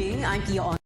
morning. I'm Pia.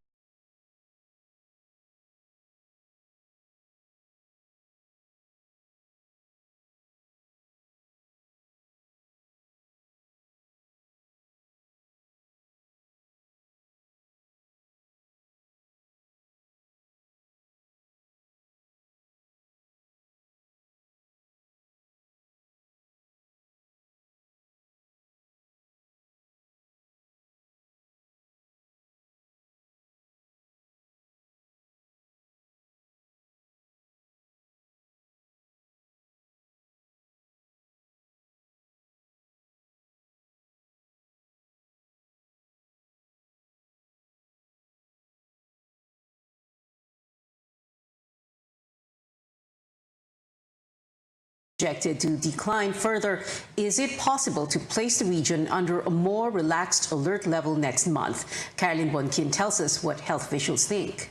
Projected to decline further. Is it possible to place the region under a more relaxed alert level next month? Caroline Bonquin tells us what health officials think.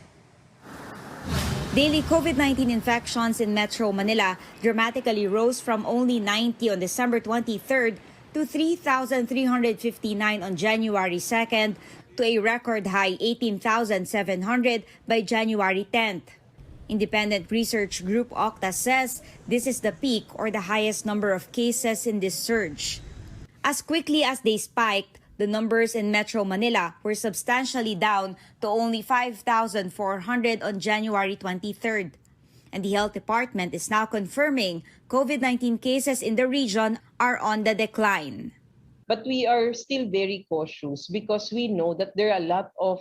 Daily COVID-19 infections in Metro Manila dramatically rose from only 90 on December 23rd to 3,359 on January 2nd to a record high 18,700 by January 10th. Independent research group Octa says this is the peak or the highest number of cases in this surge. As quickly as they spiked, the numbers in Metro Manila were substantially down to only 5,400 on January 23rd. And the health department is now confirming COVID-19 cases in the region are on the decline. But we are still very cautious because we know that there are a lot of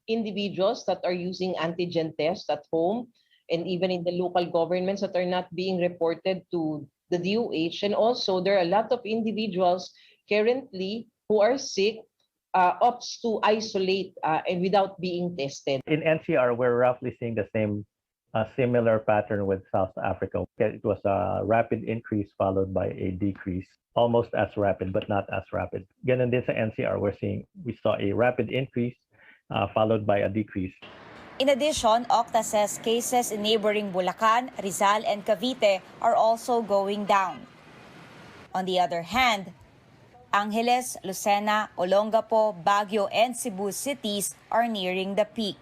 individuals that are using antigen tests at home and even in the local governments that are not being reported to the DOH. And also there are a lot of individuals currently who are sick, opts to isolate and without being tested. In NCR, we're roughly seeing the same similar pattern with South Africa. It was a rapid increase followed by a decrease, almost as rapid but not as rapid. Ganun din sa NCR, we saw a rapid increase followed by a decrease. In addition, Octa says cases in neighboring Bulacan, Rizal, and Cavite are also going down. On the other hand, Angeles, Lucena, Olongapo, Baguio, and Cebu cities are nearing the peak.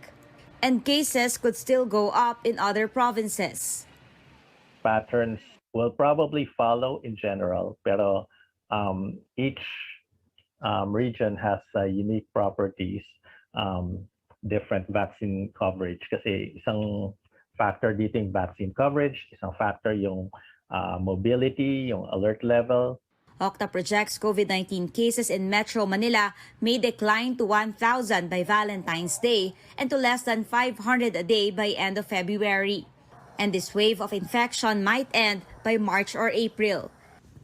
And cases could still go up in other provinces. Patterns will probably follow in general, pero each region has unique properties, different vaccine coverage. Kasi isang factor dito yung vaccine coverage, isang factor yung mobility, yung alert level. Octa projects COVID-19 cases in Metro Manila may decline to 1,000 by Valentine's Day and to less than 500 a day by end of February. And this wave of infection might end by March or April.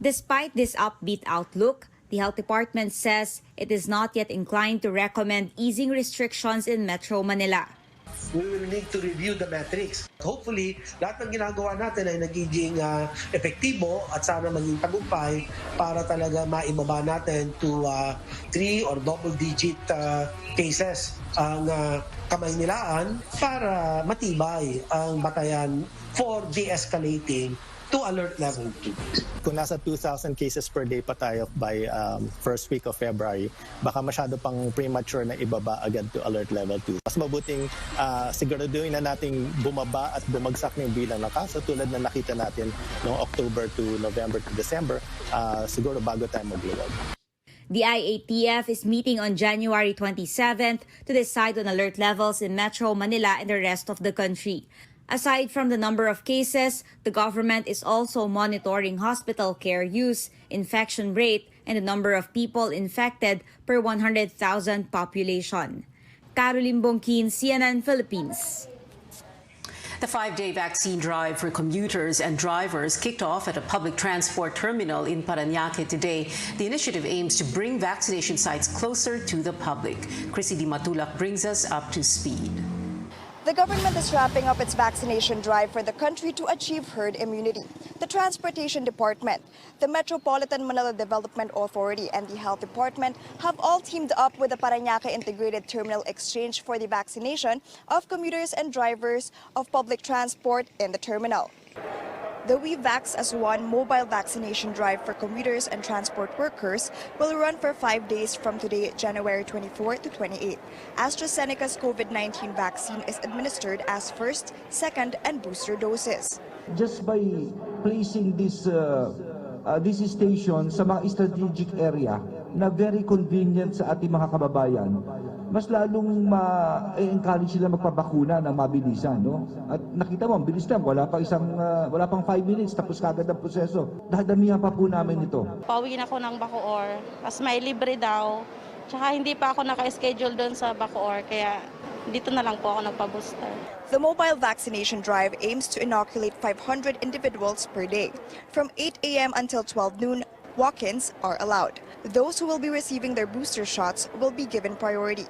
Despite this upbeat outlook, the health department says it is not yet inclined to recommend easing restrictions in Metro Manila. We will need to review the metrics. Hopefully, lahat ng ginagawa natin ay nagiging epektibo at sana maging tagumpay para talaga maibaba natin to 3 or double-digit cases ang Kamaynilaan para matibay ang batayan for de-escalating to alert level 2. Kung nasa 2,000 cases per day pa tayo by first week of February, baka masyado pang premature na ibaba agad to alert level 2. Mas mabuting siguraduhin na nating bumaba at bumagsak ng bilang ng kaso tulad na nakita natin noong October to November to December, siguro bago tayo magluwag. The IATF is meeting on January 27th to decide on alert levels in Metro Manila and the rest of the country. Aside from the number of cases, the government is also monitoring hospital care use, infection rate, and the number of people infected per 100,000 population. Caroline Bonquin, CNN Philippines. The 5-day vaccine drive for commuters and drivers kicked off at a public transport terminal in Parañaque today. The initiative aims to bring vaccination sites closer to the public. Chrissy Di Matulak brings us up to speed. The government is wrapping up its vaccination drive for the country to achieve herd immunity. The Transportation Department, the Metropolitan Manila Development Authority, and the Health Department have all teamed up with the Parañaque Integrated Terminal Exchange for the vaccination of commuters and drivers of public transport in the terminal. The We Vax as One mobile vaccination drive for commuters and transport workers will run for 5 days from today, January 24 to 28. AstraZeneca's COVID-19 vaccine is administered as first, second, and booster doses. Just by placing this station sa mga strategic area na very convenient sa ating mga kababayan, mas lalong ma-encourage sila magpabakuna ng mabilisan, no? At nakita mo, ang bilis lang, wala pang 5 minutes tapos kagad ang proseso. Dadamihan pa po namin ito. Pauwi na ako ng Bacoor, mas may libre daw. Tsaka hindi pa ako naka-schedule doon sa Bacoor, kaya dito na lang po ako nagpa-booster. The mobile vaccination drive aims to inoculate 500 individuals per day. From 8 a.m. until 12 noon, walk-ins are allowed. Those who will be receiving their booster shots will be given priority.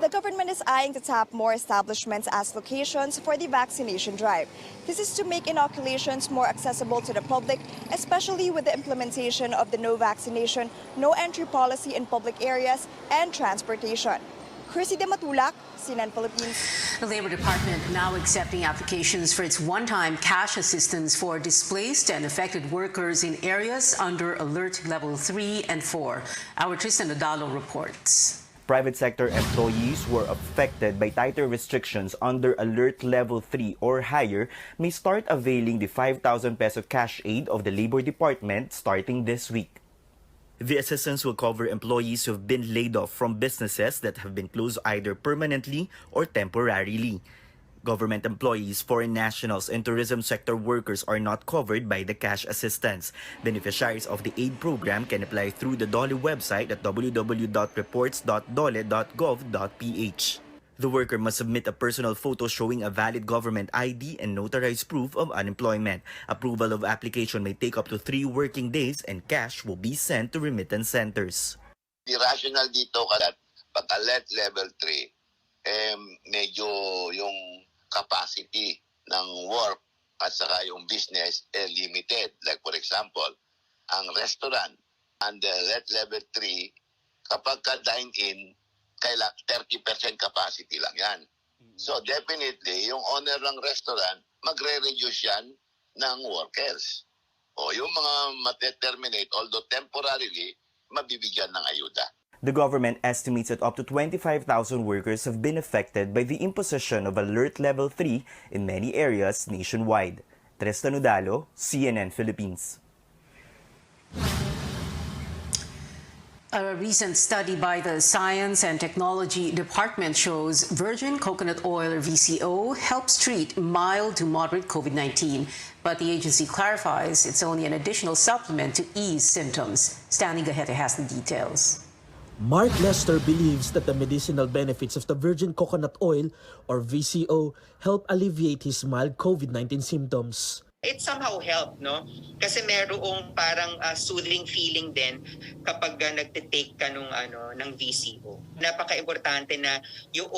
The government is eyeing to tap more establishments as locations for the vaccination drive. This is to make inoculations more accessible to the public, especially with the implementation of the no vaccination, no entry policy in public areas and transportation. Chrissy De Matulak, CNN Philippines. The Labor Department now accepting applications for its one-time cash assistance for displaced and affected workers in areas under Alert Level 3 and 4. Our Tristan Nadalo reports. Private sector employees who are affected by tighter restrictions under Alert Level 3 or higher may start availing the 5,000 peso cash aid of the Labor Department starting this week. The assistance will cover employees who have been laid off from businesses that have been closed either permanently or temporarily. Government employees, foreign nationals, and tourism sector workers are not covered by the cash assistance. Beneficiaries of the aid program can apply through the DOLE website at www.reports.dole.gov.ph. The worker must submit a personal photo showing a valid government ID and notarized proof of unemployment. Approval of application may take up to 3 working days and cash will be sent to remittance centers. The rationale dito kasi pag alert level 3, medyo yung capacity ng work at saka yung business limited. Like for example, ang restaurant under alert level 3, kapag ka-dine-in, kailangan 30% capacity lang yan. So definitely, yung owner ng restaurant, magre-reduce yan ng workers. O yung mga mateterminate, although temporarily, mabibigyan ng ayuda. The government estimates that up to 25,000 workers have been affected by the imposition of Alert Level 3 in many areas nationwide. Tristan Udalo, CNN Philippines. A recent study by the Science and Technology Department shows virgin coconut oil, or VCO, helps treat mild to moderate COVID-19. But the agency clarifies it's only an additional supplement to ease symptoms. Stanley Gahete has the details. Mark Lester believes that the medicinal benefits of the virgin coconut oil, or VCO, help alleviate his mild COVID-19 symptoms. It somehow helped, no? Kasi merong parang soothing feeling din kapag nagte-take ka ng VCO. Napaka-importante na yung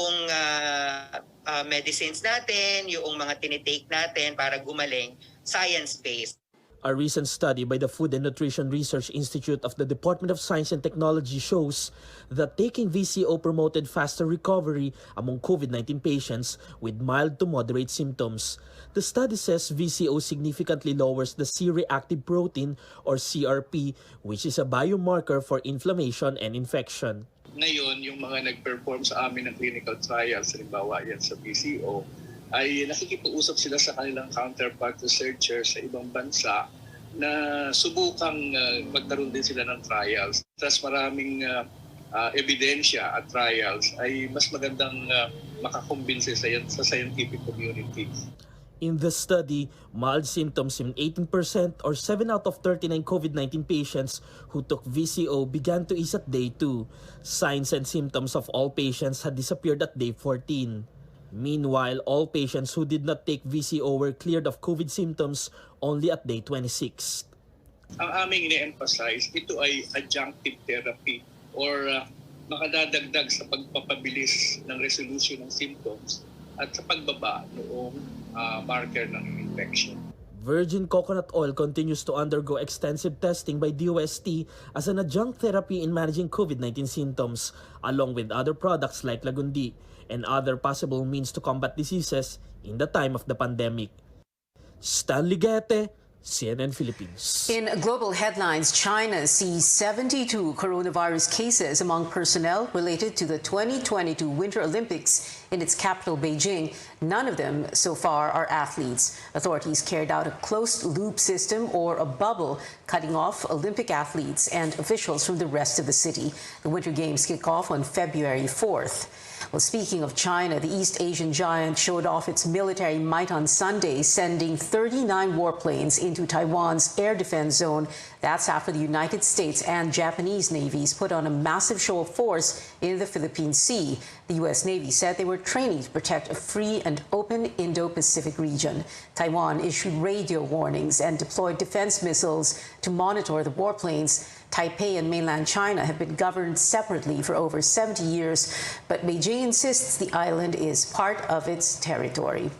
medicines natin, yung mga tinitake natin para gumaling, science-based. A recent study by the Food and Nutrition Research Institute of the Department of Science and Technology shows that taking VCO promoted faster recovery among COVID-19 patients with mild to moderate symptoms. The study says VCO significantly lowers the C-reactive protein, or CRP, which is a biomarker for inflammation and infection. Ngayon, yung mga nag-perform sa amin ng clinical trials, halimbawa yan sa VCO, ay nakikipag-usap sila sa kanilang counterpart researchers sa ibang bansa na subukang magkaroon din sila ng trials. Tapos maraming ebidensya at trials ay mas magandang makakumbinse sa scientific community. In the study, mild symptoms in 18% or 7 out of 39 COVID-19 patients who took VCO began to ease at day 2. Signs and symptoms of all patients had disappeared at day 14. Meanwhile, all patients who did not take VCO were cleared of COVID symptoms only at day 26. Ang aming ine-emphasize, ito ay adjunctive therapy or makadadagdag sa pagpapabilis ng resolution ng symptoms at sa pagbaba noong marker ng infection. Virgin coconut oil continues to undergo extensive testing by DOST as an adjunct therapy in managing COVID-19 symptoms, along with other products like Lagundi and other possible means to combat diseases in the time of the pandemic. Stanley Gete, CNN Philippines. In global headlines, China sees 72 coronavirus cases among personnel related to the 2022 Winter Olympics in its capital, Beijing. None of them so far are athletes. Authorities carried out a closed-loop system or a bubble, cutting off Olympic athletes and officials from the rest of the city. The Winter Games kick off on February 4th. Well, speaking of China, the East Asian giant showed off its military might on Sunday, sending 39 warplanes into Taiwan's air defense zone. That's after the United States and Japanese navies put on a massive show of force in the Philippine Sea. The U.S. Navy said they were training to protect a free and open Indo-Pacific region. Taiwan issued radio warnings and deployed defense missiles to monitor the warplanes. Taipei and mainland China have been governed separately for over 70 years, but Beijing insists the island is part of its territory.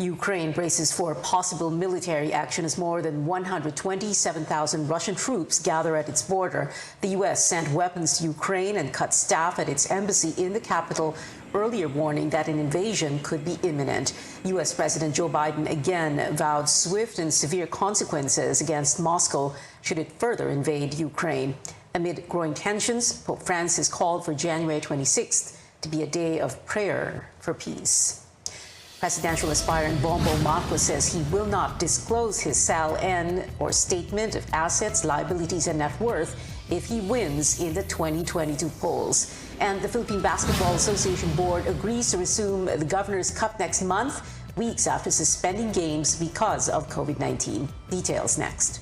Ukraine braces for possible military action as more than 127,000 Russian troops gather at its border. The U.S. sent weapons to Ukraine and cut staff at its embassy in the capital, earlier warning that an invasion could be imminent. U.S. President Joe Biden again vowed swift and severe consequences against Moscow should it further invade Ukraine. Amid growing tensions, Pope Francis called for January 26th to be a day of prayer for peace. Presidential aspirant Bongbong Marcos says he will not disclose his SAL-N or statement of assets, liabilities, and net worth if he wins in the 2022 polls. And the Philippine Basketball Association Board agrees to resume the Governor's Cup next month, weeks after suspending games because of COVID-19. Details next.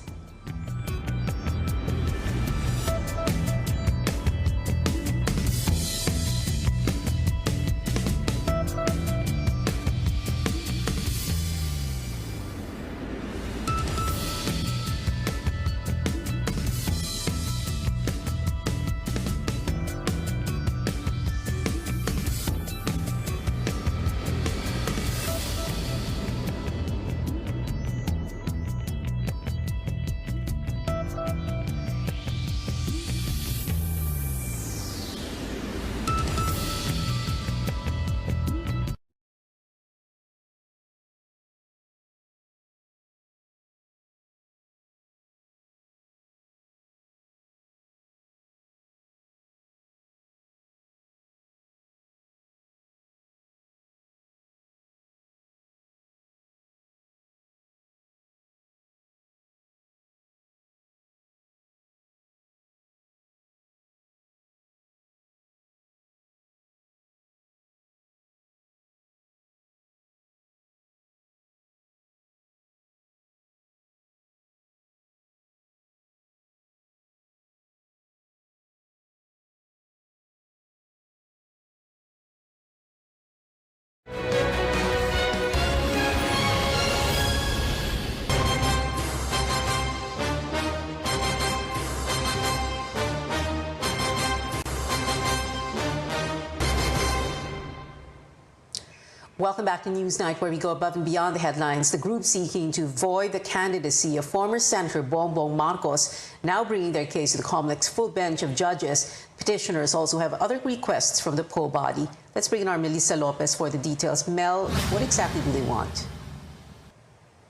Welcome back to Newsnight, where we go above and beyond the headlines. The group seeking to void the candidacy of former Senator Bongbong Marcos now bringing their case to the COMELEC's full bench of judges. Petitioners also have other requests from the poll body. Let's bring in our Melissa Lopez for the details. Mel, what exactly do they want?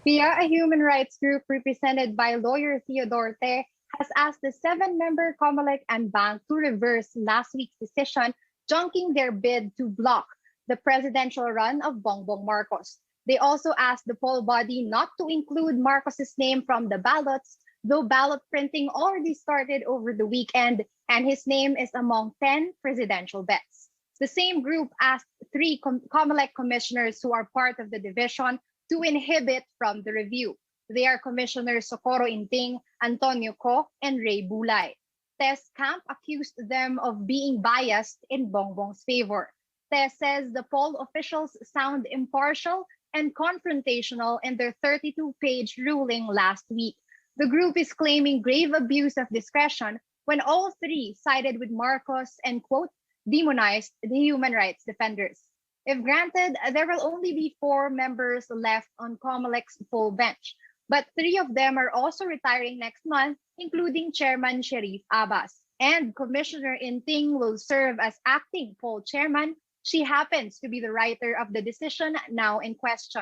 Pia, a human rights group represented by lawyer Theodore Te, has asked the 7-member COMELEC and bank to reverse last week's decision, junking their bid to block the presidential run of Bongbong Marcos. They also asked the poll body not to include Marcos's name from the ballots, though ballot printing already started over the weekend, and his name is among 10 presidential bets. The same group asked 3 COMELEC commissioners who are part of the division to inhibit from the review. They are Commissioners Socorro Inting, Antonio Co, and Ray Bulay. Tess Camp accused them of being biased in Bongbong's favor. Tess says the poll officials sound impartial and confrontational in their 32-page ruling last week. The group is claiming grave abuse of discretion when all 3 sided with Marcos and, quote, demonized the human rights defenders. If granted, there will only be 4 members left on COMELEC's full bench, but 3 of them are also retiring next month, including Chairman Sherif Abbas. And Commissioner Inting will serve as acting poll chairman. She happens to be the writer of the decision now in question.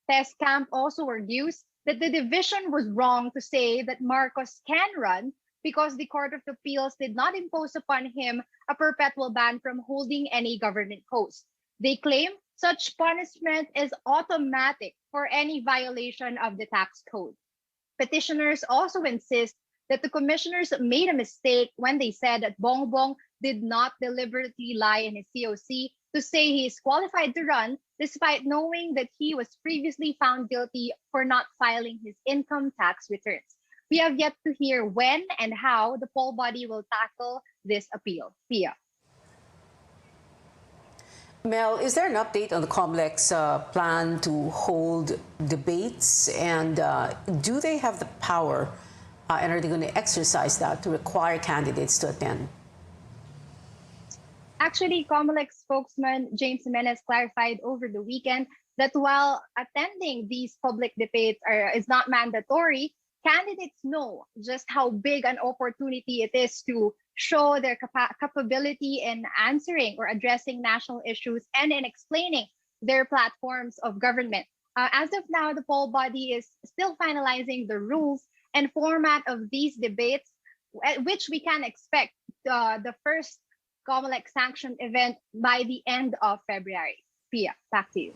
Tess Camp also argues that the division was wrong to say that Marcos can run because the Court of Appeals did not impose upon him a perpetual ban from holding any government post. They claim such punishment is automatic for any violation of the tax code. Petitioners also insist that the commissioners made a mistake when they said that Bongbong did not deliberately lie in his COC to say he is qualified to run, despite knowing that he was previously found guilty for not filing his income tax returns. We have yet to hear when and how the poll body will tackle this appeal. Pia. Mel, is there an update on the COMELEC's plan to hold debates? And do they have the power and are they going to exercise that to require candidates to attend? Actually, COMELEC spokesman James Jimenez clarified over the weekend that while attending these public debates is not mandatory, candidates know just how big an opportunity it is to show their capability in answering or addressing national issues and in explaining their platforms of government. As of now, the poll body is still finalizing the rules and format of these debates, which we can expect the first COMELEC sanctioned event by the end of February. Pia, back to you.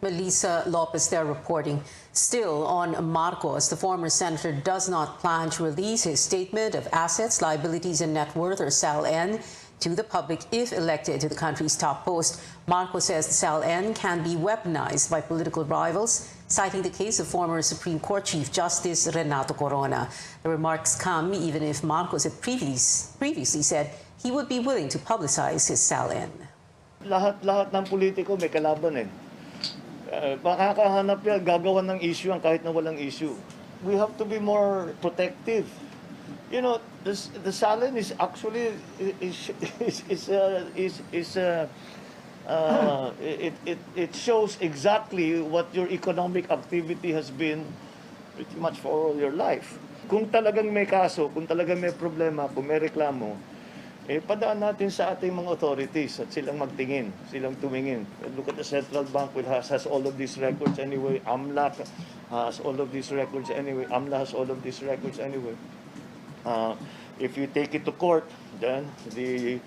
Melissa Lopez there reporting. Still on Marcos, the former senator does not plan to release his statement of assets, liabilities, and net worth, or SALN, to the public if elected to the country's top post. Marcos says the SALN can be weaponized by political rivals, citing the case of former Supreme Court Chief Justice Renato Corona. The remarks come even if Marcos had previously said he would be willing to publicize his SALN. Lahat ng politiko may kalaban eh. Makakahanap yan, gagawa ng issue ang kahit na walang issue. We have to be more protective. You know, the SALN is actually it shows exactly what your economic activity has been pretty much for all your life. Kung talagang may kaso, kung talagang may problema, kung may reklamo, padaan natin sa ating mga authorities at silang magtingin, silang tumingin. Look at the central bank, which has all of these records anyway. AMLA has all of these records anyway. AMLA has all of these records anyway. If you take it to court, then the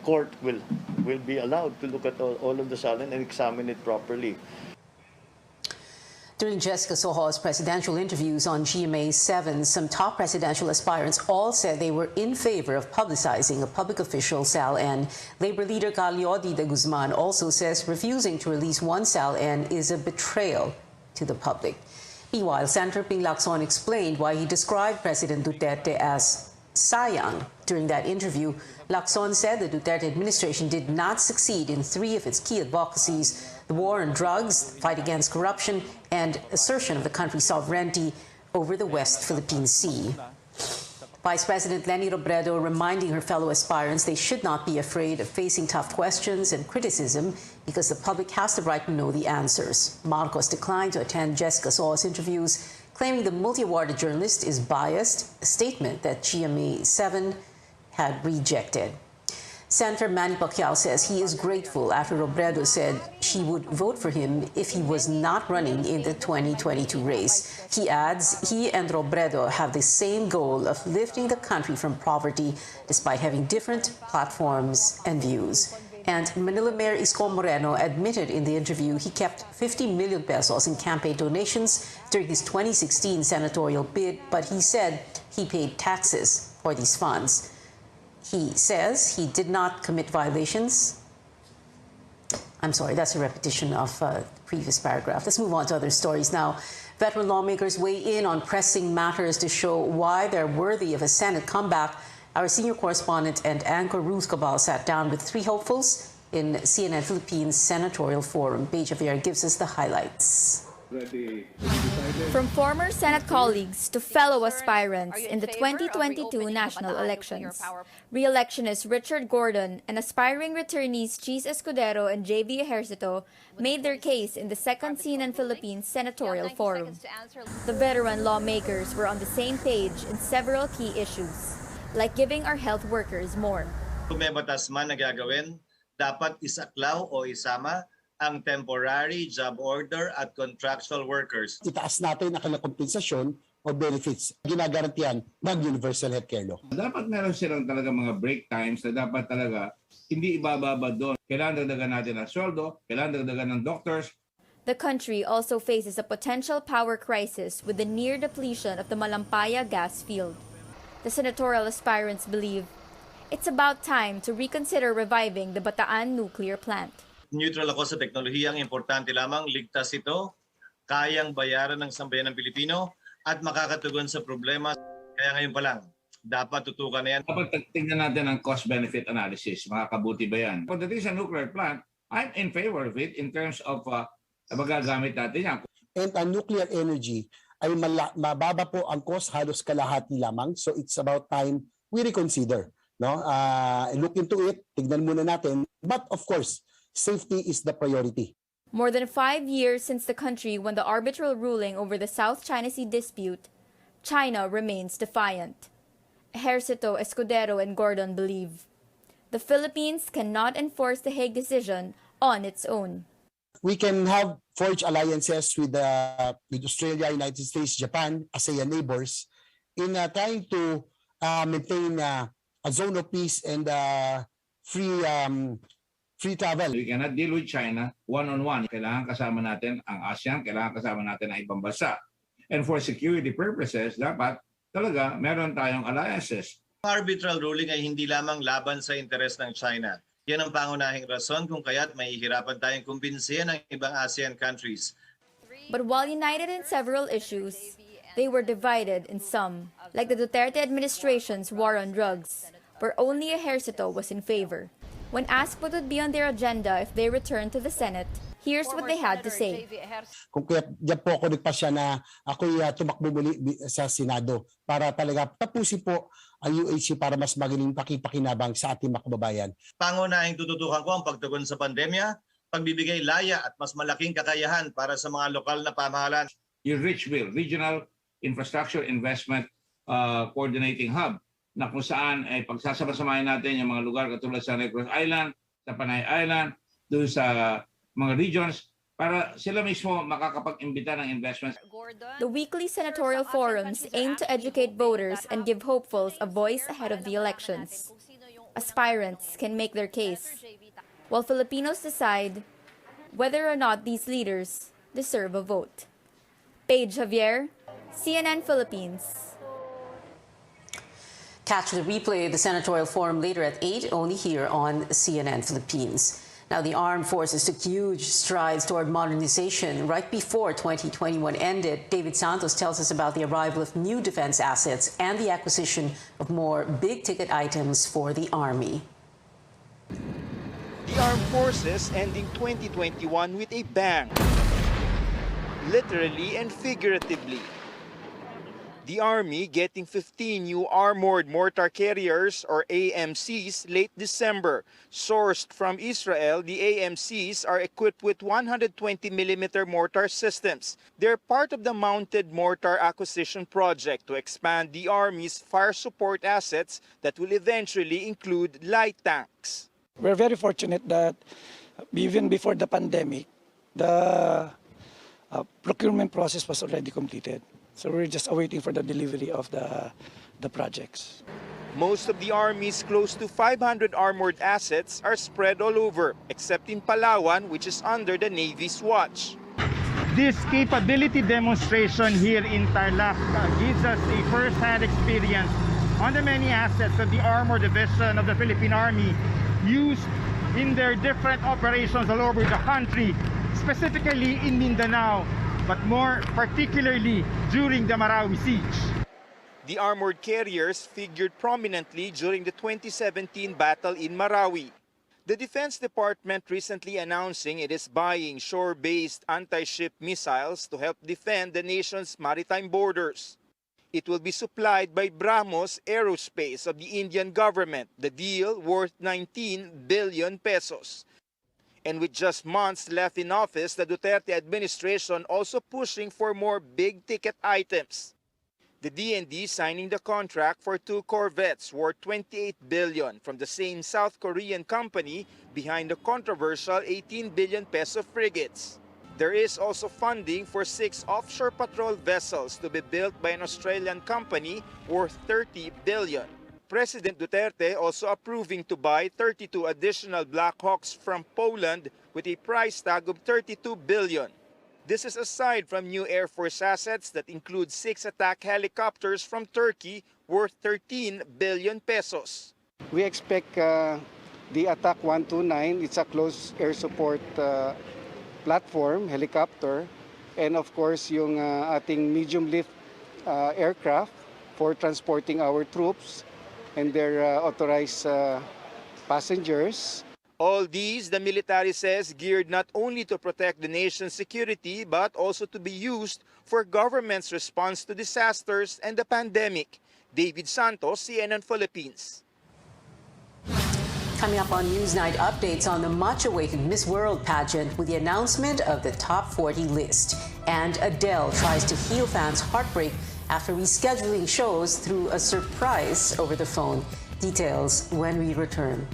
court will be allowed to look at all of the SALN and examine it properly. During Jessica Sojo's presidential interviews on GMA 7, some top presidential aspirants all said they were in favor of publicizing a public official SALN. Labor leader Gagliardi de Guzman also says refusing to release one SALN is a betrayal to the public. Meanwhile, Senator Ping Lacson explained why he described President Duterte as sayang. During that interview, Lacson said the Duterte administration did not succeed in three of its key advocacies: the war on drugs, the fight against corruption, and assertion of the country's sovereignty over the West Philippine Sea. Vice President Leni Robredo reminding her fellow aspirants they should not be afraid of facing tough questions and criticism because the public has the right to know the answers. Marcos declined to attend Jessica Sojo's interviews, claiming the multi-awarded journalist is biased, a statement that GMA 7 had rejected. Senator Manny Pacquiao says he is grateful after Robredo said she would vote for him if he was not running in the 2022 race. He adds he and Robredo have the same goal of lifting the country from poverty despite having different platforms and views. And Manila Mayor Isko Moreno admitted in the interview he kept 50 million pesos in campaign donations during his 2016 senatorial bid, but he said he paid taxes for these funds. He says he did not commit violations. I'm sorry, that's a repetition of the previous paragraph. Let's move on to other stories now. Veteran lawmakers weigh in on pressing matters to show why they're worthy of a Senate comeback. Our senior correspondent and anchor Ruth Cabal sat down with three hopefuls in CNN Philippines Senatorial Forum. Beige Javier gives us the highlights. From former Senate colleagues to fellow aspirants in the 2022 national elections, re-electionist Richard Gordon and aspiring returnees Cheese Escudero and J.V. Ejercito made their case in the second CNN Philippines Senatorial Forum. The veteran lawmakers were on the same page in several key issues, like giving our health workers more. Kung may batas man na gagawin, dapat isaklaw o isama ang temporary job order at contractual workers. Itaas natin ang kanilang kompensasyon o benefits ginagarantiyan ng Universal Healthcare Law. Dapat meron silang talaga mga break times na dapat talaga hindi ibababa doon. Kailangan dagdagan natin ang sweldo, kailangan dagdagan ng doctors. The country also faces a potential power crisis with the near depletion of the Malampaya gas field. The senatorial aspirants believe it's about time to reconsider reviving the Bataan nuclear plant. Neutral ako sa teknolohiya, ang importante lamang ligtas ito, kayang bayaran ng sambayan ng Pilipino at makakatugon sa problema. Kaya ngayon pa lang, dapat tutukan na yan. Dapat tingnan natin ang cost-benefit analysis. Makakabuti ba yan? Kung this is a nuclear plant, I'm in favor of it in terms of magagamit natin yan. And ang nuclear energy ay mababa po ang cost, halos kalahati lamang. So it's about time we reconsider. No? Look into it, tignan muna natin. But of course, safety is the priority. More than 5 years since the country won the arbitral ruling over the South China Sea dispute, China remains defiant. Ejercito, Escudero, and Gordon believe the Philippines cannot enforce the Hague decision on its own. We can have forge alliances with Australia, United States, Japan, ASEAN neighbors in trying to maintain a zone of peace and free travel. We cannot deal with China one-on-one. Kailangan kasama natin ang ASEAN, kailangan kasama natin ang ibang bansa. And for security purposes, dapat talaga meron tayong alliances. Arbitral ruling ay hindi lamang laban sa interes ng China. Yan ang pangunahing rason kung kaya't mahihirapan tayong kumbinsihin ang ibang ASEAN countries. But while united in several issues, they were divided in some, like the Duterte administration's war on drugs, where only Ejercito was in favor. When asked what would be on their agenda if they returned to the Senate, here's what they had to say. Kung kaya diyan po ako nagpasya na ako'y tumakbo muli sa Senado para talaga tapusin po ang UHC para mas magaling pakipakinabang sa ating mga kababayan. Pangunahing tututukan ko ang pagtugon sa pandemya, pagbibigay laya at mas malaking kakayahan para sa mga lokal na pamahalaan. Yung RICH bill, Regional Infrastructure Investment Coordinating Hub, na kung saan ay pagsasama-samahin natin yung mga lugar katulad sa Negros Island, sa Panay Island, doon sa mga regions, para sila mismo makakapag-imbita ng investments. The weekly senatorial forums aim to educate voters and give hopefuls a voice ahead of the elections. Aspirants can make their case, while Filipinos decide whether or not these leaders deserve a vote. Paige Javier, CNN Philippines. Catch the replay of the senatorial forum later at 8, only here on CNN Philippines. Now, the armed forces took huge strides toward modernization right before 2021 ended. David Santos tells us about the arrival of new defense assets and the acquisition of more big-ticket items for the Army. The armed forces ending 2021 with a bang, literally and figuratively. The Army getting 15 new armored mortar carriers or AMCs late December. Sourced from Israel, the AMCs are equipped with 120mm mortar systems. They're part of the mounted mortar acquisition project to expand the Army's fire support assets that will eventually include light tanks. We're very fortunate that even before the pandemic, the procurement process was already completed. So we're just awaiting for the delivery of the projects. Most of the Army's close to 500 armored assets are spread all over, except in Palawan, which is under the Navy's watch. This capability demonstration here in Tarlac gives us a first-hand experience on the many assets of the Armored Division of the Philippine Army used in their different operations all over the country, specifically in Mindanao, but more particularly during the Marawi siege. The armored carriers figured prominently during the 2017 battle in Marawi. The Defense Department recently announcing it is buying shore-based anti-ship missiles to help defend the nation's maritime borders. It will be supplied by BrahMos Aerospace of the Indian government, the deal worth 19 billion pesos. And with just months left in office, the Duterte administration also pushing for more big-ticket items. The DND signing the contract for 2 corvettes worth 28 billion from the same South Korean company behind the controversial 18 billion peso frigates. There is also funding for 6 offshore patrol vessels to be built by an Australian company worth 30 billion. President Duterte also approving to buy 32 additional Black Hawks from Poland with a price tag of 32 billion. This is aside from new Air Force assets that include 6 attack helicopters from Turkey worth 13 billion pesos. We expect the Attack 129, it's a close air support platform, helicopter, and of course yung ating medium lift aircraft for transporting our troops and their authorized passengers. All these, the military says, geared not only to protect the nation's security but also to be used for government's response to disasters and the pandemic. David Santos, CNN Philippines. Coming up on Newsnight, updates on the much-awaited Miss World pageant with the announcement of the top 40 list. And Adele tries to heal fans' heartbreak after rescheduling shows through a surprise over the phone. Details when we return.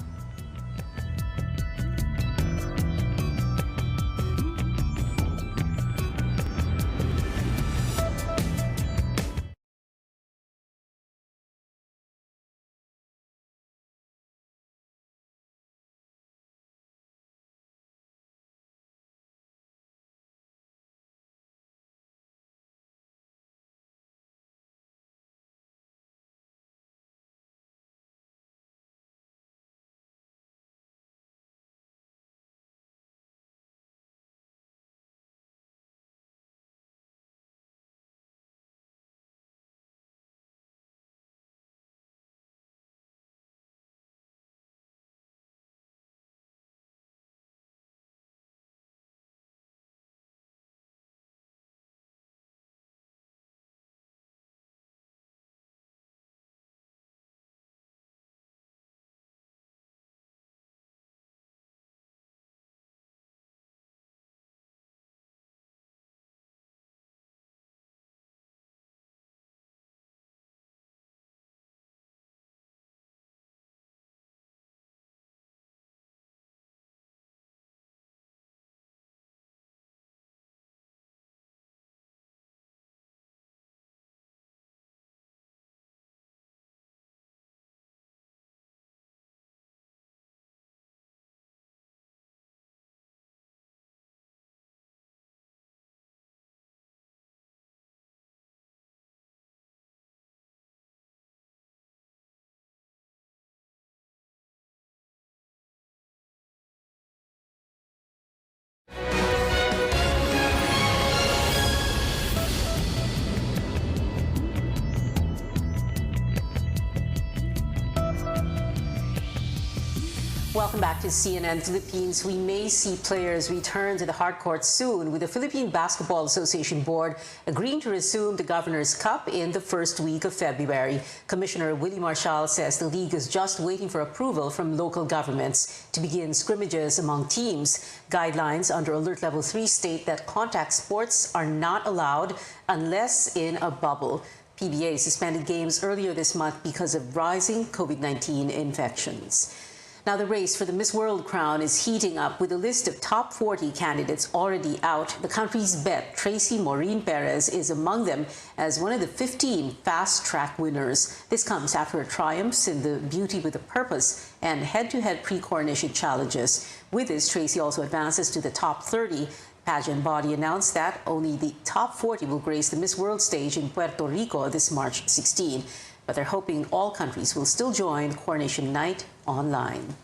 Welcome back to CNN Philippines. We may see players return to the hardcourt soon, with the Philippine Basketball Association Board agreeing to resume the Governor's Cup in the first week of February. Commissioner Willie Marshall says the league is just waiting for approval from local governments to begin scrimmages among teams. Guidelines under Alert Level 3 state that contact sports are not allowed unless in a bubble. PBA suspended games earlier this month because of rising COVID-19 infections. Now, the race for the Miss World crown is heating up, with a list of top 40 candidates already out. The country's bet, Tracy Maureen Perez, is among them as one of the 15 fast-track winners. This comes after her triumphs in the Beauty with a Purpose and head-to-head pre-coronation challenges. With this, Tracy also advances to the top 30. Pageant body announced that only the top 40 will grace the Miss World stage in Puerto Rico this March 16. But they're hoping all countries will still join Coronation Night online.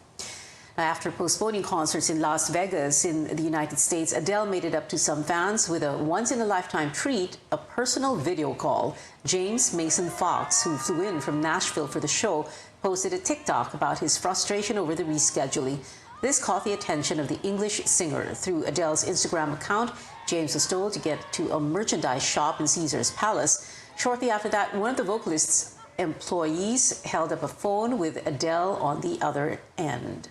Now, after postponing concerts in Las Vegas in the United States, Adele made it up to some fans with a once-in-a-lifetime treat, a personal video call. James Mason Fox, who flew in from Nashville for the show, posted a TikTok about his frustration over the rescheduling. This caught the attention of the English singer. Through Adele's Instagram account, James was told to get to a merchandise shop in Caesar's Palace. Shortly after that, one of the vocalist's employees held up a phone with Adele on the other end.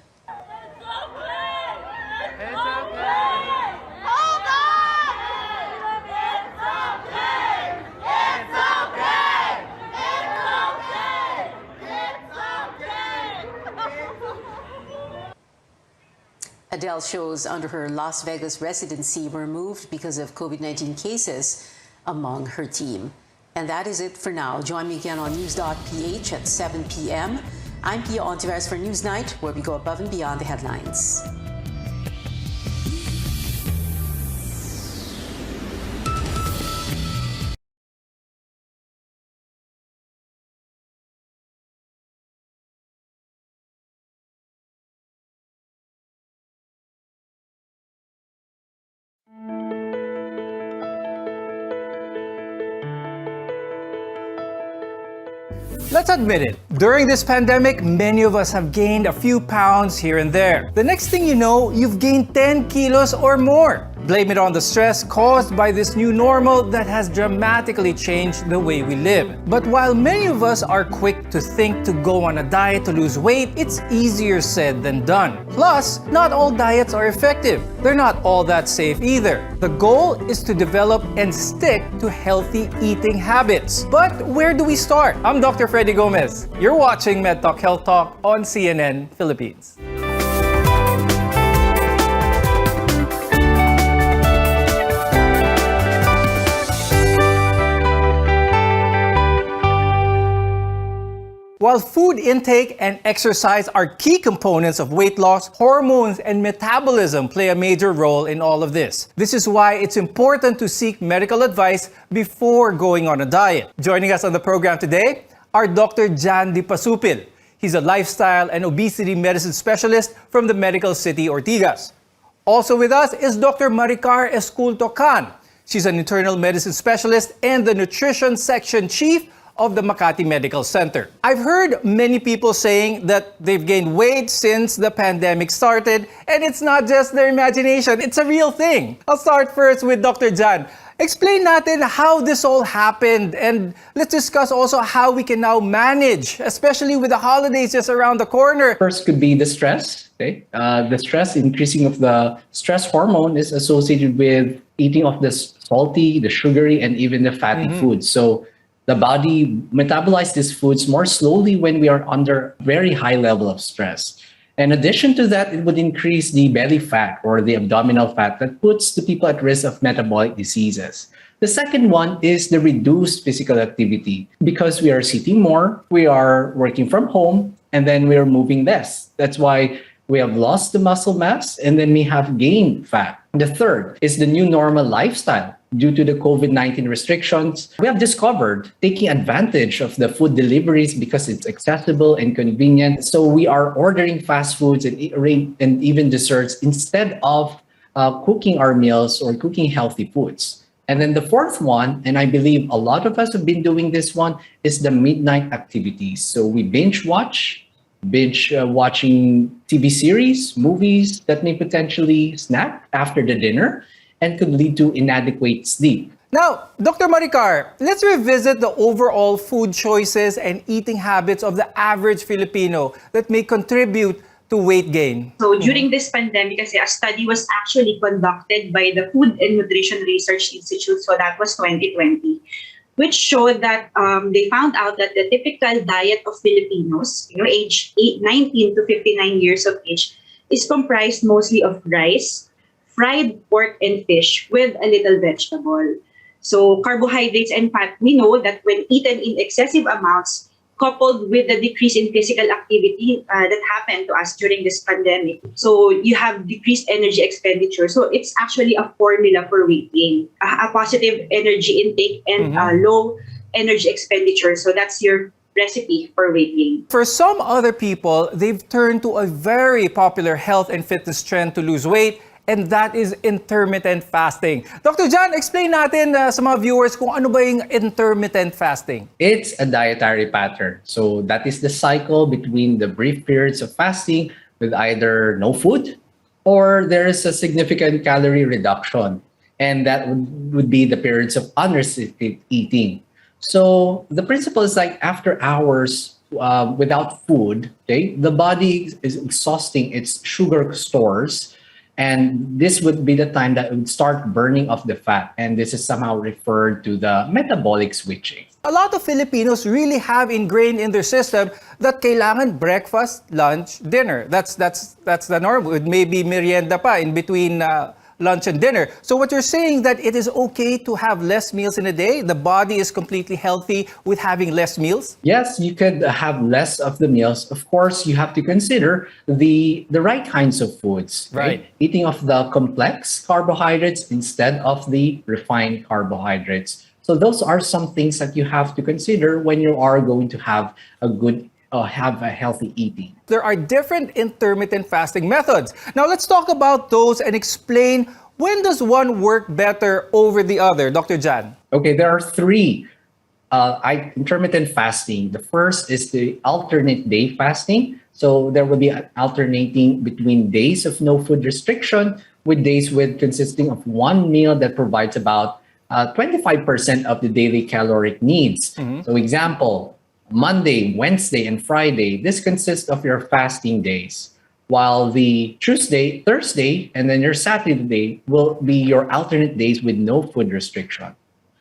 hotels shows under her Las Vegas residency were moved because of COVID-19 cases among her team. And that is it for now. Join me again on news.ph at 7 p.m. I'm Pia Ontiveros for Newsnight, where we go above and beyond the headlines. Let's admit it, during this pandemic, many of us have gained a few pounds here and there. The next thing you know, you've gained 10 kilos or more. Blame it on the stress caused by this new normal that has dramatically changed the way we live. But while many of us are quick to think to go on a diet to lose weight, it's easier said than done. Plus, not all diets are effective. They're not all that safe either. The goal is to develop and stick to healthy eating habits. But where do we start? I'm Dr. Freddy Gomez. You're watching MedTalk Health Talk on CNN Philippines. While food intake and exercise are key components of weight loss, hormones and metabolism play a major role in all of this. This is why it's important to seek medical advice before going on a diet. Joining us on the program today are Dr. Jan Di Pasupil. He's a lifestyle and obesity medicine specialist from the Medical City Ortigas. Also with us is Dr. Maricar Esculto Can. She's an internal medicine specialist and the nutrition section chief of the Makati Medical Center. I've heard many people saying that they've gained weight since the pandemic started, and it's not just their imagination, it's a real thing. I'll start first with Dr. Jan. Explain natin how this all happened, and let's discuss also how we can now manage, especially with the holidays just around the corner. First could be the stress. Okay? The stress, increasing of the stress hormone is associated with eating of the salty, the sugary, and even the fatty foods. So the body metabolizes these foods more slowly when we are under very high level of stress. In addition to that, it would increase the belly fat or the abdominal fat that puts the people at risk of metabolic diseases. The second one is the reduced physical activity. Because we are sitting more, we are working from home, and then we are moving less. That's why we have lost the muscle mass, and then we have gained fat. The third is the new normal lifestyle. Due to the COVID-19 restrictions, we have discovered taking advantage of the food deliveries because it's accessible and convenient. So we are ordering fast foods and even desserts instead of cooking our meals or cooking healthy foods. And then the fourth one, and I believe a lot of us have been doing this one, is the midnight activities. So we binge watching TV series, movies that may potentially snack after the dinner and could lead to inadequate sleep. Now, Dr. Maricar, let's revisit the overall food choices and eating habits of the average Filipino that may contribute to weight gain. So during this pandemic, kasi a study was actually conducted by the Food and Nutrition Research Institute, so that was 2020, which showed that they found out that the typical diet of Filipinos, aged 19 to 59 years of age, is comprised mostly of rice, fried pork and fish with a little vegetable. So carbohydrates and fat, we know that when eaten in excessive amounts, coupled with the decrease in physical activity that happened to us during this pandemic. So you have decreased energy expenditure. So it's actually a formula for weight gain, a positive energy intake and low energy expenditure. So that's your recipe for weight gain. For some other people, they've turned to a very popular health and fitness trend to lose weight, and that is intermittent fasting. Dr. Jan, explain natin sa mga viewers kung ano ba yung intermittent fasting. It's a dietary pattern. So that is the cycle between the brief periods of fasting with either no food or there is a significant calorie reduction. And that would be the periods of unrestricted eating. So the principle is like after hours without food, okay, the body is exhausting its sugar stores. And this would be the time that it would start burning off the fat. And this is somehow referred to the metabolic switching. A lot of Filipinos really have ingrained in their system that kailangan breakfast, lunch, dinner. That's the norm, with maybe merienda pa in between lunch and dinner. So what you're saying, that it is okay to have less meals in a day? The body is completely healthy with having less meals? Yes, you could have less of the meals. Of course, you have to consider the right kinds of foods. Right. Eating of the complex carbohydrates instead of the refined carbohydrates. So those are some things that you have to consider when you are going to have a good have a healthy eating. There are different intermittent fasting methods. Now let's talk about those and explain, when does one work better over the other, Dr. Jan? Okay, there are three intermittent fasting. The first is the alternate day fasting. So there will be alternating between days of no food restriction with days with consisting of one meal that provides about 25% of the daily caloric needs. So example, Monday, Wednesday, and Friday, this consists of your fasting days, while the Tuesday, Thursday, and then your Saturday will be your alternate days with no food restriction.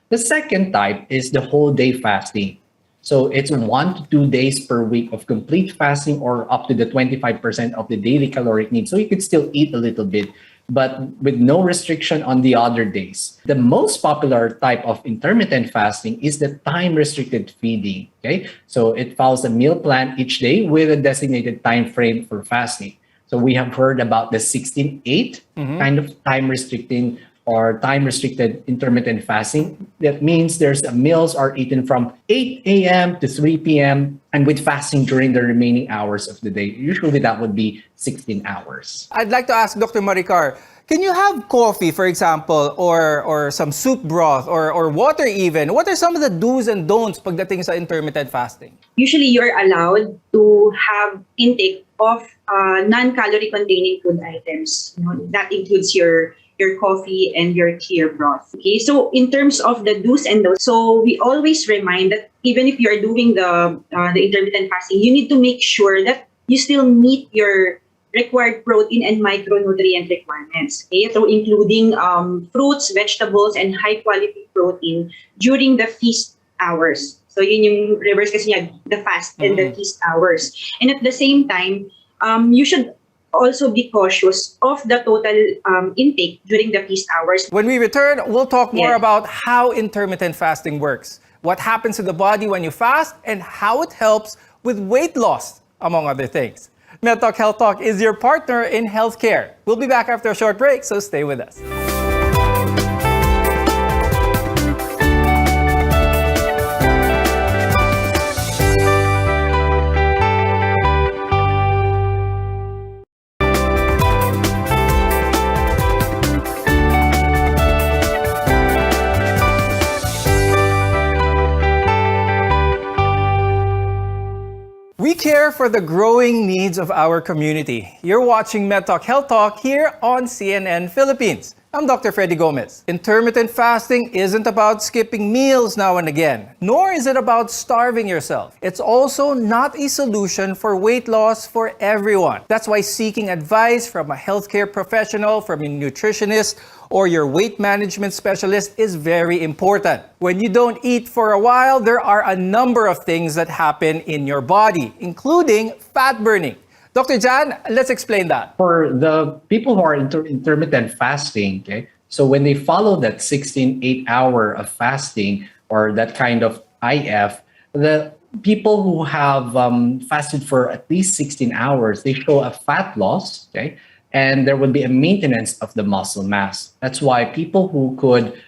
The second type is the whole day fasting. So it's 1 to 2 days per week of complete fasting, or up to the 25% of the daily caloric need. So you could still eat a little bit, but with no restriction on the other days. The most popular type of intermittent fasting is the time-restricted feeding. Okay, so it follows a meal plan each day with a designated time frame for fasting. So we have heard about the 16-8 kind of time-restricting or time-restricted intermittent fasting. That means meals are eaten from 8 a.m. to 3 p.m. and with fasting during the remaining hours of the day. Usually that would be 16 hours. I'd like to ask Dr. Maricar, can you have coffee, for example, or some soup broth or water even? What are some of the do's and don'ts pagdating sa intermittent fasting? Usually you're allowed to have intake of non-calorie containing food items. That includes your coffee and your clear broth. Okay, so in terms of the do's and don'ts, so we always remind that even if you're doing the intermittent fasting, you need to make sure that you still meet your required protein and micronutrient requirements. Okay, so including fruits, vegetables, and high quality protein during the feast hours. So yun yung reverse kasi niya, the fast and the feast hours. And at the same time, you should also be cautious of the total intake during the feast hours. When we return, we'll talk more about how intermittent fasting works, what happens to the body when you fast, and how it helps with weight loss, among other things. MedTalk Health Talk is your partner in healthcare. We'll be back after a short break, so stay with us. We care for the growing needs of our community. You're watching MedTalk Health Talk here on CNN Philippines. I'm Dr. Freddy Gomez. Intermittent fasting isn't about skipping meals now and again, nor is it about starving yourself. It's also not a solution for weight loss for everyone. That's why seeking advice from a healthcare professional, from a nutritionist, or your weight management specialist is very important. When you don't eat for a while, there are a number of things that happen in your body, including fat burning. Dr. Jan, let's explain that. For the people who are intermittent fasting, okay, so when they follow that 16-8 hour of fasting or that kind of IF, the people who have fasted for at least 16 hours, they show a fat loss, okay, and there would be a maintenance of the muscle mass. That's why people who could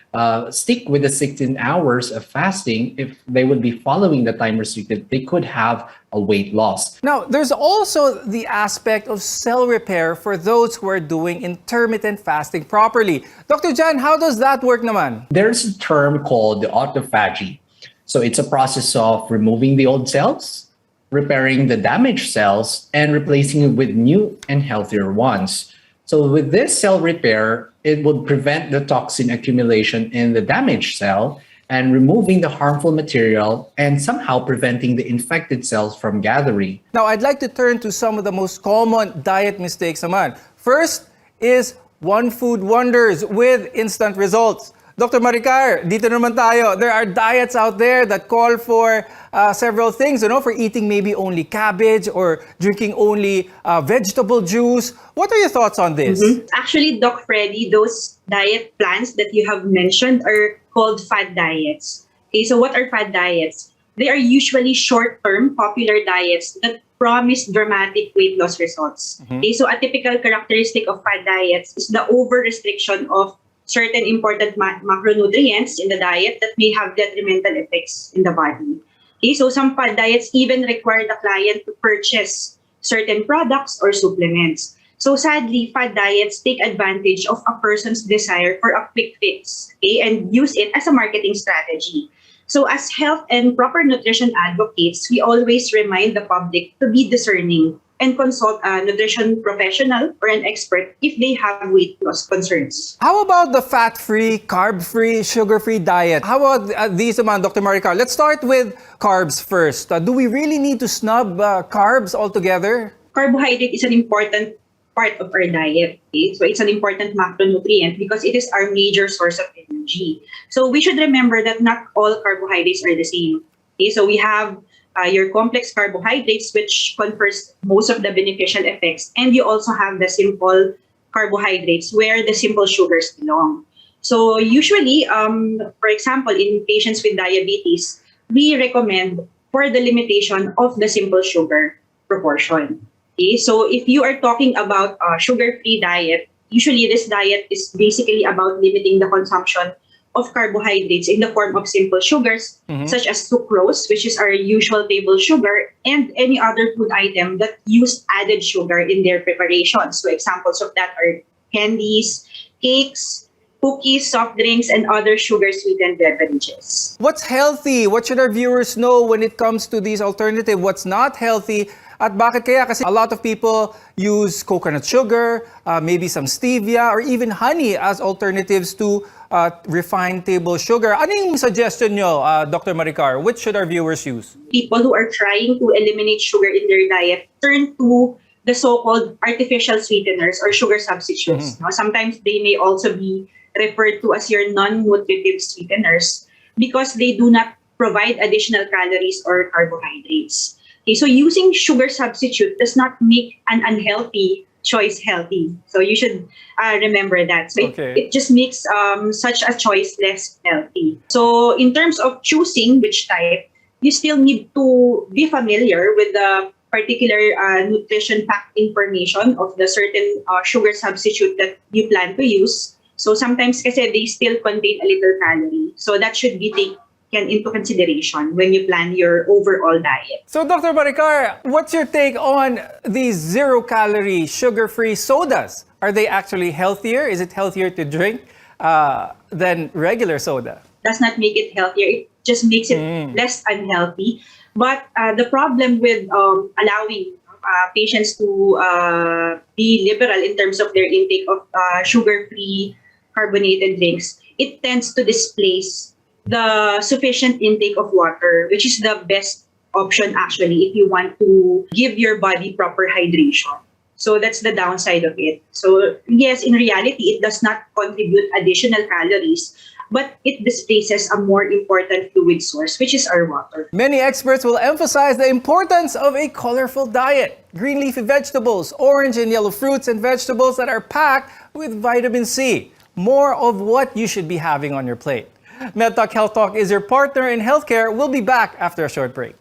stick with the 16 hours of fasting, if they would be following the time restricted, they could have a weight loss. Now, there's also the aspect of cell repair for those who are doing intermittent fasting properly. Dr. Jan, how does that work naman? There's a term called the autophagy. So it's a process of removing the old cells, repairing the damaged cells, and replacing it with new and healthier ones. So with this cell repair, it would prevent the toxin accumulation in the damaged cell and removing the harmful material and somehow preventing the infected cells from gathering. Now, I'd like to turn to some of the most common diet mistakes naman. First is one food wonders with instant results. Dr. Maricar, dito naman tayo. There are diets out there that call for several things, for eating maybe only cabbage or drinking only vegetable juice. What are your thoughts on this? Actually, Doc Freddy, those diet plans that you have mentioned are called fad diets. Okay, so what are fad diets? They are usually short-term popular diets that promise dramatic weight loss results. Okay, so a typical characteristic of fad diets is the over-restriction of certain important macronutrients in the diet that may have detrimental effects in the body. Okay, so some fad diets even require the client to purchase certain products or supplements. So sadly, fad diets take advantage of a person's desire for a quick fix, okay, and use it as a marketing strategy. So as health and proper nutrition advocates, we always remind the public to be discerning and consult a nutrition professional or an expert if they have weight loss concerns. How about the fat-free, carb-free, sugar-free diet? How about these naman, Dr. Maricar? Let's start with carbs first. Do we really need to snub carbs altogether? Carbohydrate is an important part of our diet. Okay? So it's an important macronutrient because it is our major source of energy. So we should remember that not all carbohydrates are the same. Okay? So we have your complex carbohydrates, which confers most of the beneficial effects. And you also have the simple carbohydrates, where the simple sugars belong. So usually, for example, in patients with diabetes, we recommend for the limitation of the simple sugar proportion. Okay? So if you are talking about a sugar-free diet, usually this diet is basically about limiting the consumption of carbohydrates in the form of simple sugars, such as sucrose, which is our usual table sugar, and any other food item that use added sugar in their preparation. So examples of that are candies, cakes, cookies, soft drinks, and other sugar-sweetened beverages. What's healthy? What should our viewers know when it comes to these alternatives? What's not healthy? At bakit kaya? Kasi a lot of people use coconut sugar, maybe some stevia, or even honey as alternatives to refined table sugar. Ano yung suggestion nyo, Dr. Maricar? Which should our viewers use? People who are trying to eliminate sugar in their diet turn to the so-called artificial sweeteners or sugar substitutes. No? Sometimes they may also be referred to as your non-nutritive sweeteners because they do not provide additional calories or carbohydrates. Okay, so using sugar substitute does not make an unhealthy choice healthy. So you should remember that. So it just makes such a choice less healthy. So in terms of choosing which type, you still need to be familiar with the particular nutrition fact information of the certain sugar substitute that you plan to use. So sometimes kasi they still contain a little calorie. So that should be taken into consideration when you plan your overall diet. So Dr. Maricar, what's your take on these zero-calorie, sugar-free sodas? Are they actually healthier? Is it healthier to drink than regular soda? Does not make it healthier. It just makes it less unhealthy. But the problem with allowing patients to be liberal in terms of their intake of sugar-free carbonated drinks, it tends to displace the sufficient intake of water, which is the best option actually if you want to give your body proper hydration. So that's the downside of it. So yes, in reality, it does not contribute additional calories, but it displaces a more important fluid source, which is our water. Many experts will emphasize the importance of a colorful diet. Green leafy vegetables, orange and yellow fruits and vegetables that are packed with vitamin C. More of what you should be having on your plate. MedTalk Health Talk is your partner in healthcare. We'll be back after a short break.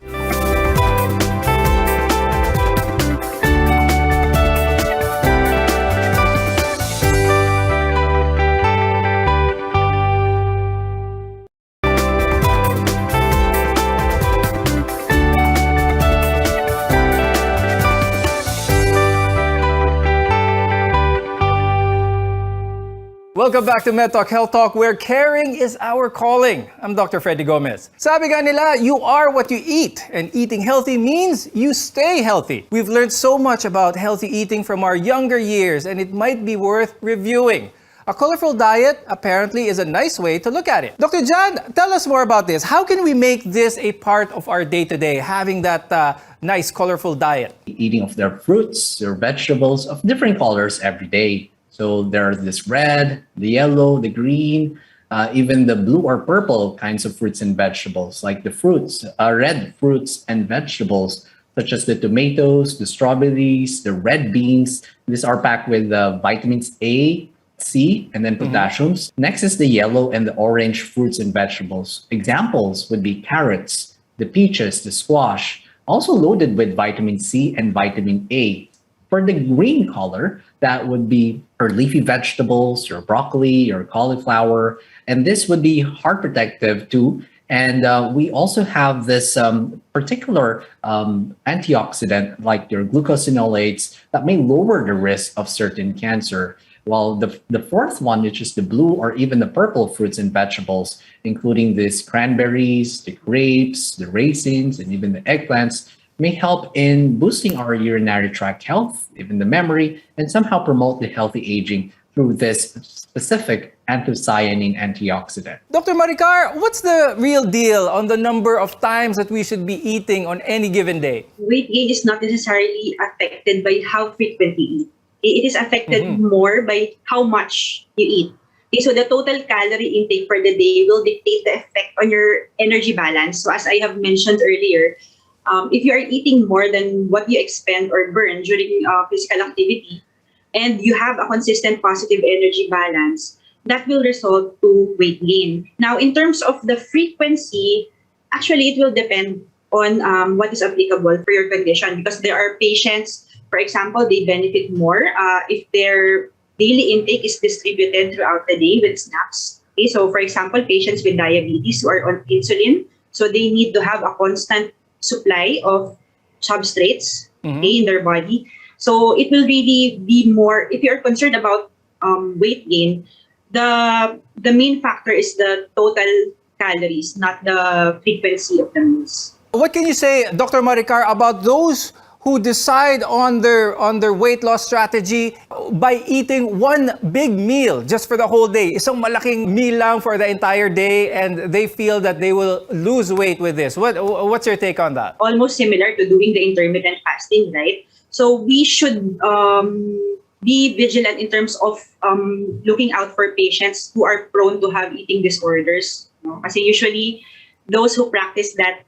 Welcome back to MedTalk Health Talk, where caring is our calling. I'm Dr. Freddy Gomez. Sabi nga nila, you are what you eat, and eating healthy means you stay healthy. We've learned so much about healthy eating from our younger years, and it might be worth reviewing. A colorful diet apparently is a nice way to look at it. Dr. John, tell us more about this. How can we make this a part of our day-to-day, having that nice colorful diet? Eating of their fruits or vegetables of different colors every day. So there's this red, the yellow, the green, even the blue or purple kinds of fruits and vegetables, like the fruits, red fruits and vegetables, such as the tomatoes, the strawberries, the red beans. These are packed with vitamins A, C, and then potassiums. Next is the yellow and the orange fruits and vegetables. Examples would be carrots, the peaches, the squash, also loaded with vitamin C and vitamin A. For the green color, that would be your leafy vegetables, your broccoli, your cauliflower, and this would be heart protective too. And we also have this particular antioxidant like your glucosinolates that may lower the risk of certain cancer. While the fourth one, which is the blue or even the purple fruits and vegetables, including these cranberries, the grapes, the raisins, and even the eggplants, may help in boosting our urinary tract health, even the memory, and somehow promote the healthy aging through this specific anthocyanin antioxidant. Dr. Maricar, what's the real deal on the number of times that we should be eating on any given day? Weight gain is not necessarily affected by how frequent you eat. It is affected more by how much you eat. Okay, so the total calorie intake for the day will dictate the effect on your energy balance. So as I have mentioned earlier, if you are eating more than what you expend or burn during physical activity, and you have a consistent positive energy balance, that will result to weight gain. Now, in terms of the frequency, actually, it will depend on what is applicable for your condition, because there are patients, for example, they benefit more if their daily intake is distributed throughout the day with snacks. Okay, so for example, patients with diabetes who are on insulin, so they need to have a constant supply of substrates in their body. So it will really be more, if you're concerned about weight gain, the main factor is the total calories, not the frequency of the meals. What can you say, Dr. Maricar, about those who decide on their weight loss strategy by eating one big meal just for the whole day? Isang malaking meal lang for the entire day, and they feel that they will lose weight with this. What's your take on that? Almost similar to doing the intermittent fasting, right? So we should be vigilant in terms of looking out for patients who are prone to have eating disorders. Kasi usually, those who practice that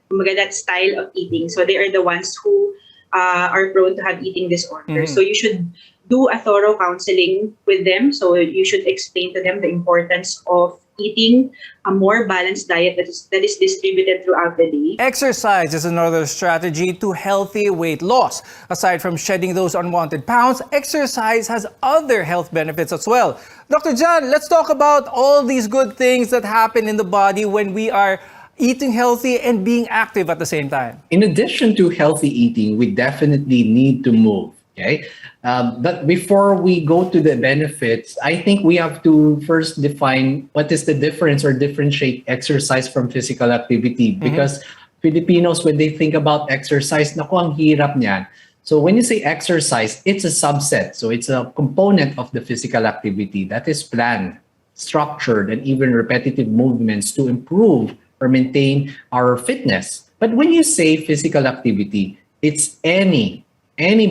style of eating, so they are the ones who are prone to have eating disorders. So you should do a thorough counseling with them. So you should explain to them the importance of eating a more balanced diet that is distributed throughout the day. Exercise is another strategy to healthy weight loss. Aside from shedding those unwanted pounds, exercise has other health benefits as well. Dr. John, let's talk about all these good things that happen in the body when we are eating healthy and being active at the same time. In addition to healthy eating, we definitely need to move. Okay, but before we go to the benefits, I think we have to first define what is the difference or differentiate exercise from physical activity. Because Filipinos, when they think about exercise, naku, ang hirap niyan. So when you say exercise, it's a subset. So it's a component of the physical activity that is planned, structured, and even repetitive movements to improve or maintain our fitness. But when you say physical activity, it's any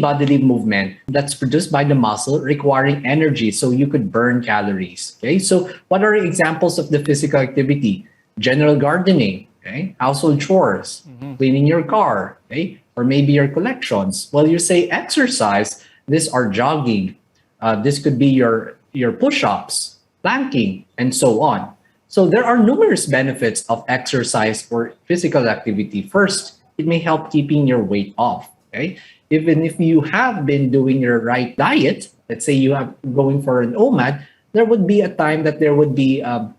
bodily movement that's produced by the muscle requiring energy so you could burn calories. Okay, so what are examples of the physical activity? General gardening, okay, household chores, cleaning your car, okay, or maybe your collections. Well, you say exercise, these are jogging. This could be your push-ups, planking, and so on. So there are numerous benefits of exercise or physical activity. First, it may help keeping your weight off. Okay, even if you have been doing your right diet, let's say you have going for an OMAD, there would be a time that there would be a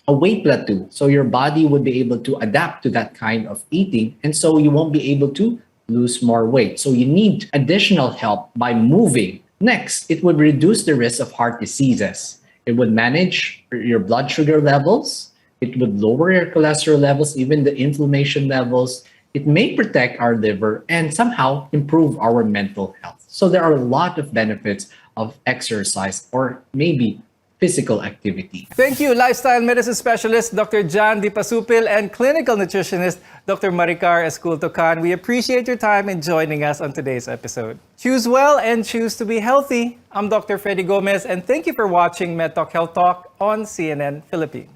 weight plateau. So your body would be able to adapt to that kind of eating, and so you won't be able to lose more weight. So you need additional help by moving. Next, it would reduce the risk of heart diseases. It would manage your blood sugar levels. It would lower your cholesterol levels, even the inflammation levels. It may protect our liver and somehow improve our mental health. So there are a lot of benefits of exercise or maybe physical activity. Thank you, lifestyle medicine specialist Dr. John D. Pasupil and clinical nutritionist Dr. Maricar Esculto-Can. We appreciate your time in joining us on today's episode. Choose well and choose to be healthy. I'm Dr. Freddy Gomez, and thank you for watching MedTalk Health Talk on CNN Philippines.